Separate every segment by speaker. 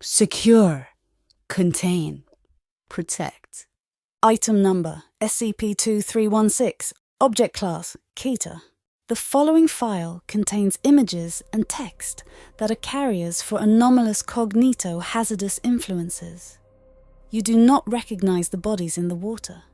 Speaker 1: Secure. Contain. Protect.
Speaker 2: Item number SCP-2316. Object class Keter. The following file contains images and text that are carriers for anomalous cognito-hazardous influences. You do not recognize the bodies in the water.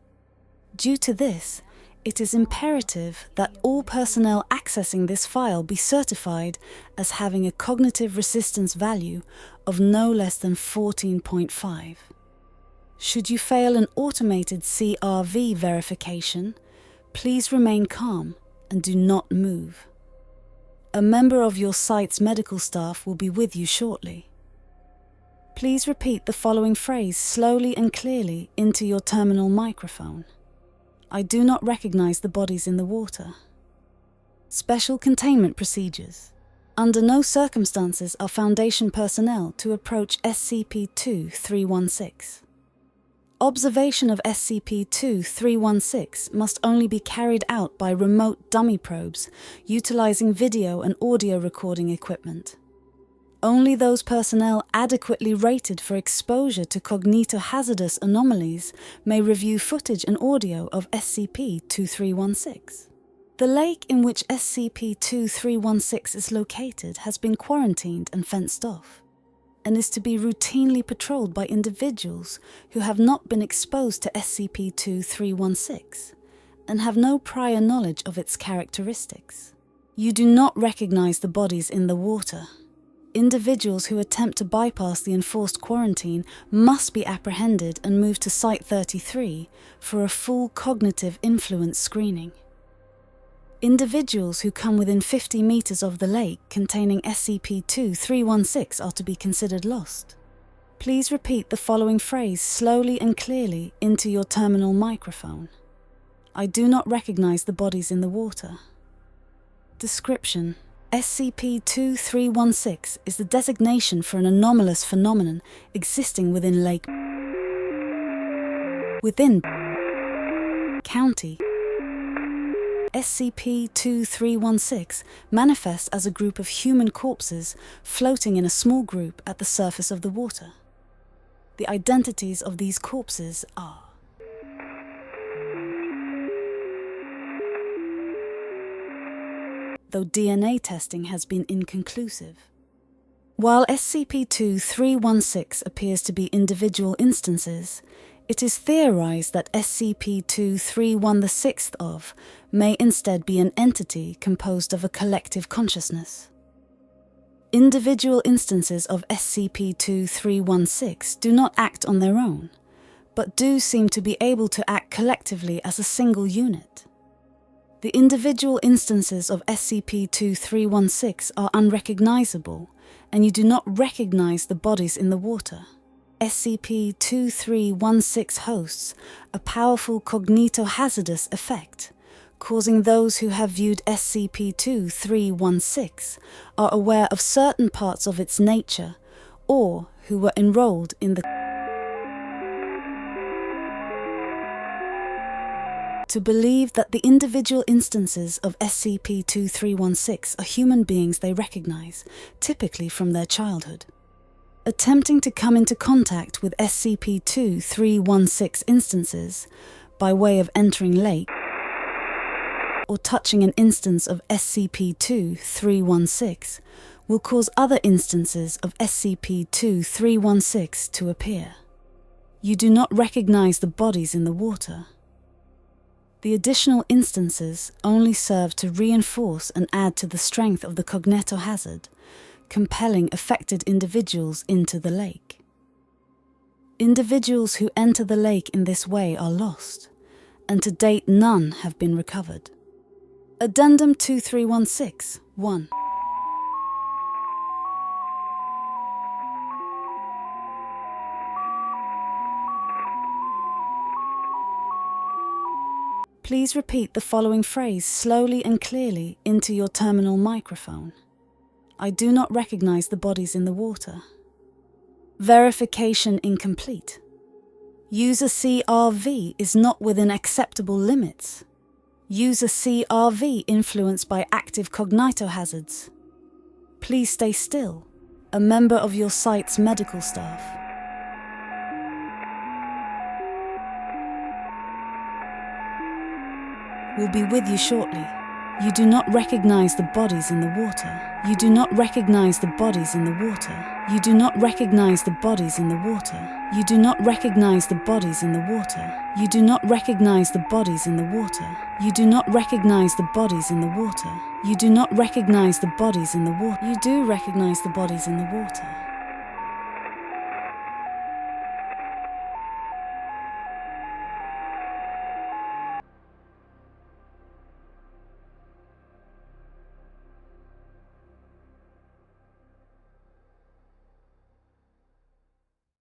Speaker 2: Due to this, it is imperative that all personnel accessing this file be certified as having a cognitive resistance value of no less than 14.5. Should you fail an automated CRV verification, please remain calm and do not move. A member of your site's medical staff will be with you shortly. Please repeat the following phrase slowly and clearly into your terminal microphone. I do not recognize the bodies in the water. Special containment procedures. Under no circumstances are Foundation personnel to approach SCP-2316. Observation of SCP-2316 must only be carried out by remote dummy probes utilizing video and audio recording equipment. Only those personnel adequately rated for exposure to cognito-hazardous anomalies may review footage and audio of SCP-2316. The lake in which SCP-2316 is located has been quarantined and fenced off, and is to be routinely patrolled by individuals who have not been exposed to SCP-2316 and have no prior knowledge of its characteristics. You do not recognize the bodies in the water. Individuals who attempt to bypass the enforced quarantine must be apprehended and moved to Site-33 for a full cognitive influence screening. Individuals who come within 50 meters of the lake containing SCP-2316 are to be considered lost. Please repeat the following phrase slowly and clearly into your terminal microphone. I do not recognize the bodies in the water. Description: SCP-2316 is the designation for an anomalous phenomenon existing within County. SCP-2316 manifests as a group of human corpses floating in a small group at the surface of the water. The identities of these corpses are: though DNA testing has been inconclusive. While SCP-2316 appears to be individual instances, it is theorized that SCP-2316 may instead be an entity composed of a collective consciousness. Individual instances of SCP-2316 do not act on their own, but do seem to be able to act collectively as a single unit. The individual instances of SCP-2316 are unrecognizable, and you do not recognize the bodies in the water. SCP-2316 hosts a powerful cognito-hazardous effect, causing those who have viewed SCP-2316 are aware of certain parts of its nature, or who were enrolled in the to believe that the individual instances of SCP-2316 are human beings they recognize, typically from their childhood. Attempting to come into contact with SCP-2316 instances by way of entering lake or touching an instance of SCP-2316 will cause other instances of SCP-2316 to appear. You do not recognize the bodies in the water. The additional instances only serve to reinforce and add to the strength of the cognitohazard, compelling affected individuals into the lake. Individuals who enter the lake in this way are lost, and to date none have been recovered. Addendum 2316-1. Please repeat the following phrase slowly and clearly into your terminal microphone. I do not recognize the bodies in the water. Verification incomplete. User CRV is not within acceptable limits. User CRV influenced by active cognitohazards. Please stay still. a member of your site's medical staff. Will be with you shortly. You do not recognize the bodies in the water. You do not recognize the bodies in the water. You do not recognize the bodies in the water. You do not recognize the bodies in the water. You do not recognize the bodies in the water. You do not recognize the bodies in the water. You do not recognize the bodies in the water. You do recognize the bodies in the water.